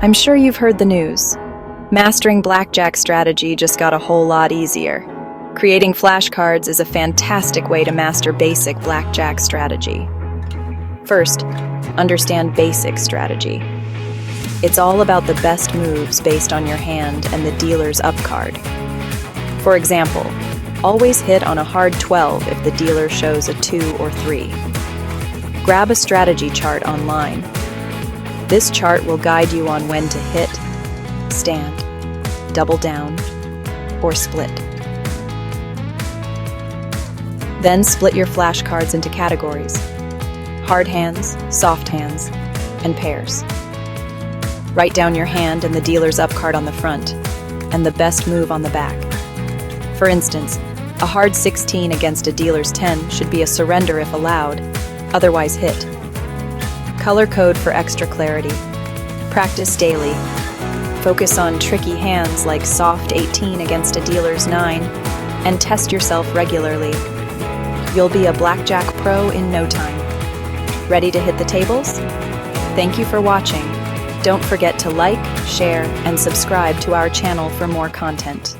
I'm sure you've heard the news. Mastering Blackjack strategy just got a whole lot easier. Creating flashcards is a fantastic way to master basic Blackjack strategy. First, understand basic strategy. It's all about the best moves based on your hand and the dealer's up card. For example, always hit on a hard 12 if the dealer shows a 2 or 3. Grab a strategy chart online. This chart will guide you on when to hit, stand, double down, or split. Then split your flashcards into categories: hard hands, soft hands, and pairs. Write down your hand and the dealer's up card on the front, and the best move on the back. For instance, a hard 16 against a dealer's 10 should be a surrender if allowed, otherwise hit. Color code for extra clarity. Practice daily. Focus on tricky hands like soft 18 against a dealer's 9, and test yourself regularly. You'll be a Blackjack pro in no time. Ready to hit the tables? Thank you for watching. Don't forget to like, share, and subscribe to our channel for more content.